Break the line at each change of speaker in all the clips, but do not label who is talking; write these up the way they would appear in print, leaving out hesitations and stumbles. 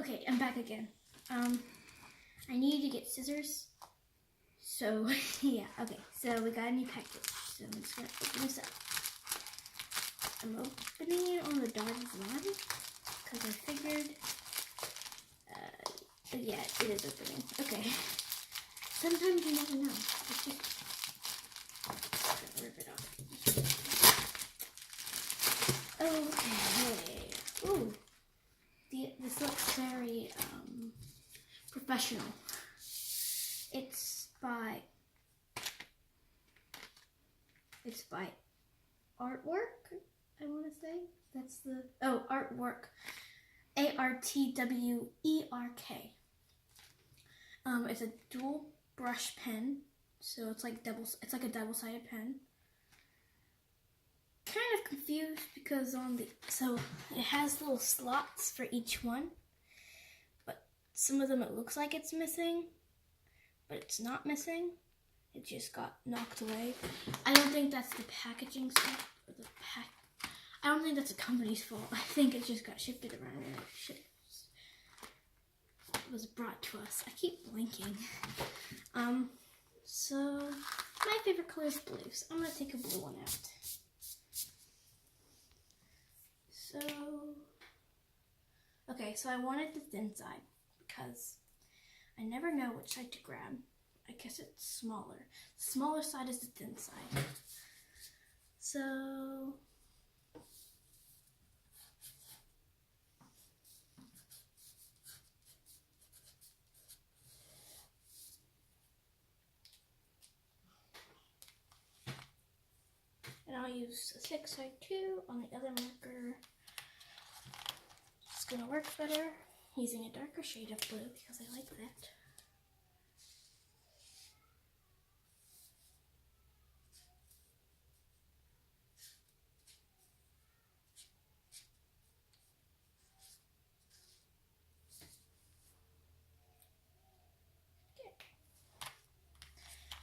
Okay, I'm back again. I need to get scissors. So, yeah, okay. So we got a new package. So I'm just gonna open this up. I'm opening it on the dotted line because I figured, yeah, it is opening. Okay. Sometimes you never know. It's just gonna rip it off. Okay. Ooh. This looks very professional. It's by Artwerk, I want to say. That's the Artwerk. Artwerk. It's a dual brush pen, so it's like a double-sided pen. Kind of confused because so it has little slots for each one, but some of them it looks like it's missing, but it's not missing. It just got knocked away. I don't think that's the packaging stuff or I don't think that's a company's fault. I think it just got shifted around and it was brought to us. I keep blinking. So my favorite color is blue, so I'm gonna take a blue one out. So I wanted the thin side because I never know which side to grab. I guess it's smaller. The smaller side is the thin side. So and I'll use a 6x2 on the other marker. It's gonna work better using a darker shade of blue because I like that.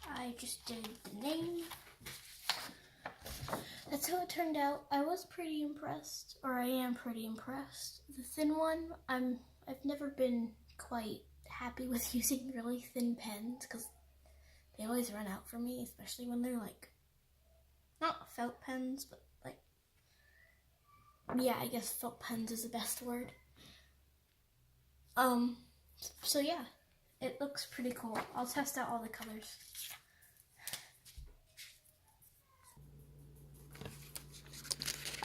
I just did the name. That's how it turned out. I was pretty impressed, or I am pretty impressed. The thin one, I've never been quite happy with using really thin pens because they always run out for me, especially when they're like, not felt pens, but like, yeah, I guess felt pens is the best word. So yeah, it looks pretty cool. I'll test out all the colors.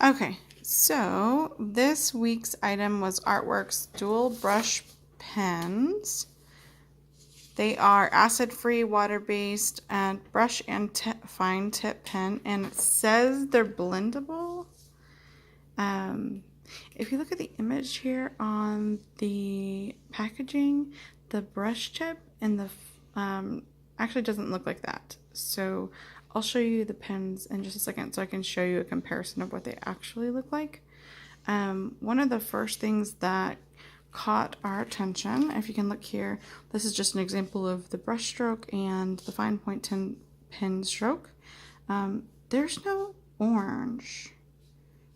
Okay, so this week's item was Artwork's dual brush pens. They are acid-free, water-based, and brush and fine tip pen, and it says they're blendable. If you look at the image here on the packaging, the brush tip and the actually doesn't look like that. So I'll show you the pens in just a second so I can show you a comparison of what they actually look like. One of the first things that caught our attention, if you can look here, this is just an example of the brush stroke and the fine point pen stroke. There's no orange,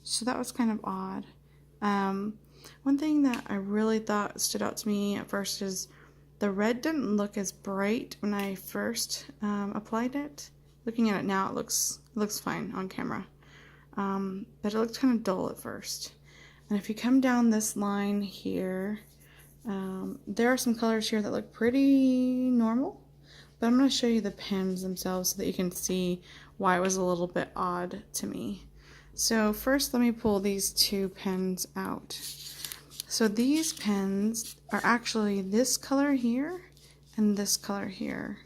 so that was kind of odd. One thing that I really thought stood out to me at first is the red didn't look as bright when I first applied it. Looking at it now, it looks fine on camera, but it looked kind of dull at first. And if you come down this line here, there are some colors here that look pretty normal, but I'm going to show you the pens themselves so that you can see why it was a little bit odd to me. So first, let me pull these two pens out. So these pens are actually this color here and this color here.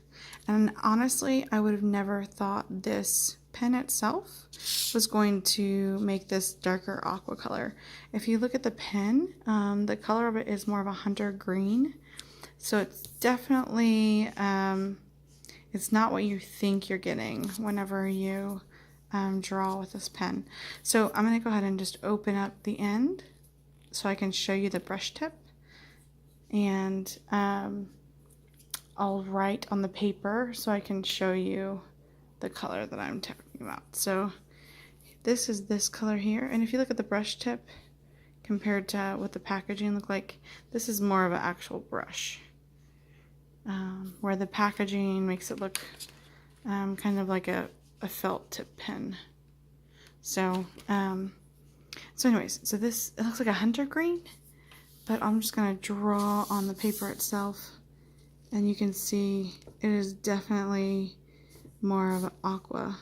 And honestly, I would have never thought this pen itself was going to make this darker aqua color. If you look at the pen, the color of it is more of a hunter green. So it's definitely, it's not what you think you're getting whenever you draw with this pen. So I'm going to go ahead and just open up the end so I can show you the brush tip, and I'll write on the paper so I can show you the color that I'm talking about. So this is this color here, and if you look at the brush tip, compared to what the packaging looked like. This is more of an actual brush, where the packaging makes it look kind of like a felt tip pen. So, anyways, so this, it looks like a hunter green, but I'm just going to draw on the paper itself, and you can see it is definitely more of an aqua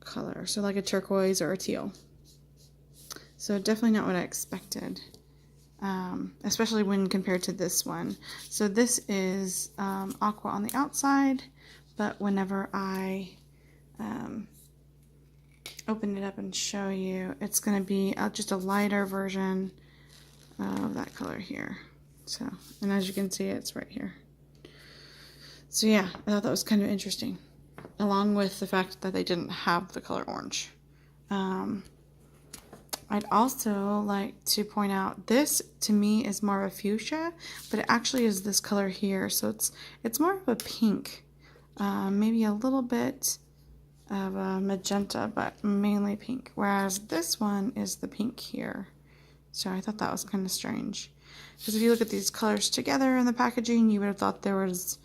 color, so like a turquoise or a teal. So definitely not what I expected, especially when compared to this one. So this is aqua on the outside, but whenever I open it up and show you, it's going to be just a lighter version of that color here. So, and as you can see, it's right here. So yeah, I thought that was kind of interesting, along with the fact that they didn't have the color orange. I'd also like to point out, this to me is more of a fuchsia, but it actually is this color here. So it's more of a pink, maybe a little bit of a magenta, but mainly pink. Whereas this one is the pink here. So I thought that was kind of strange, because if you look at these colors together in the packaging, you would have thought there was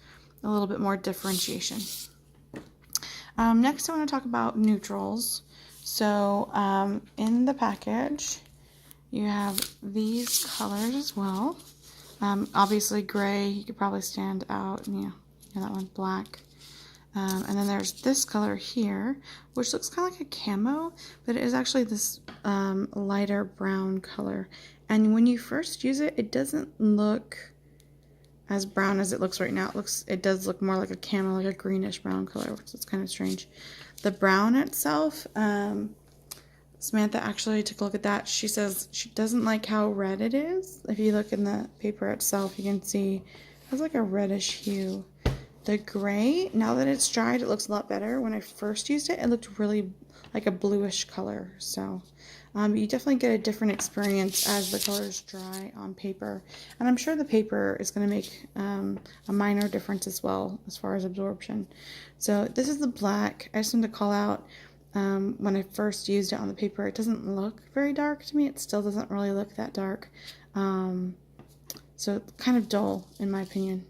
a little bit more differentiation. Next I want to talk about neutrals. So in the package you have these colors as well. Obviously gray, you could probably stand out, and yeah, that one, black. And then there's this color here, which looks kind of like a camo, but it is actually this lighter brown color. And when you first use it, it doesn't look as brown as it looks right now. It does look more like a camo, like a greenish brown color, which is kind of strange. The brown itself, Samantha actually took a look at that. She says she doesn't like how red it is. If you look in the paper itself, you can see it has like a reddish hue. The gray, now that it's dried, it looks a lot better. When I first used it, it looked really like a bluish color. So you definitely get a different experience as the colors dry on paper. And I'm sure the paper is going to make a minor difference as well as far as absorption. So this is the black. I just wanted to call out, when I first used it on the paper, it doesn't look very dark to me. It still doesn't really look that dark. So it's kind of dull in my opinion.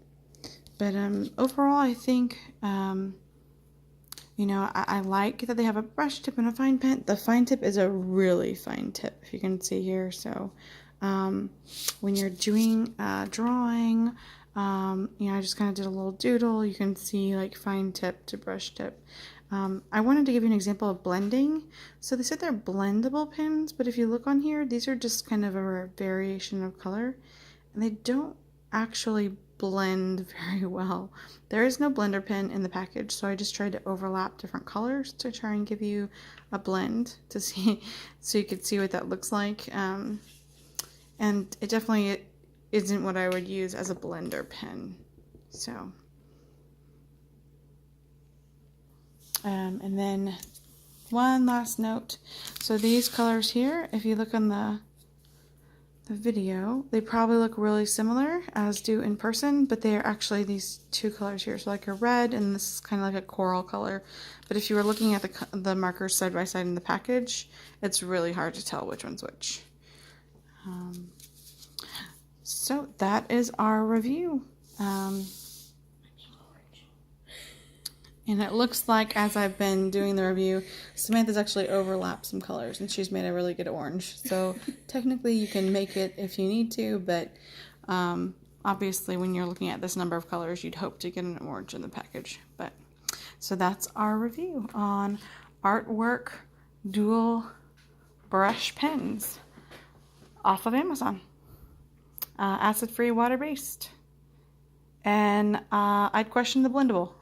But overall, I think, you know, I like that they have a brush tip and a fine tip. The fine tip is a really fine tip, if you can see here. So when you're doing drawing, you know, I just kind of did a little doodle. You can see like fine tip to brush tip. I wanted to give you an example of blending. So they said they're blendable pens, but if you look on here, these are just kind of a variation of color, and they don't actually blend very well. There is no blender pen in the package, so I just tried to overlap different colors to try and give you a blend to see, so you could see what that looks like. And it definitely isn't what I would use as a blender pen. So and then one last note. So these colors here, if you look on the video, they probably look really similar as do in person, but they are actually these two colors here. So like a red, and this is kind of like a coral color. But if you were looking at the markers side by side in the package, it's really hard to tell which one's which. So that is our review. And it looks like, as I've been doing the review, Samantha's actually overlapped some colors, and she's made a really good orange. So technically you can make it if you need to, but obviously when you're looking at this number of colors, you'd hope to get an orange in the package. But so that's our review on Artwerk dual brush pens off of Amazon. Acid-free, water-based. And I'd question the blendable.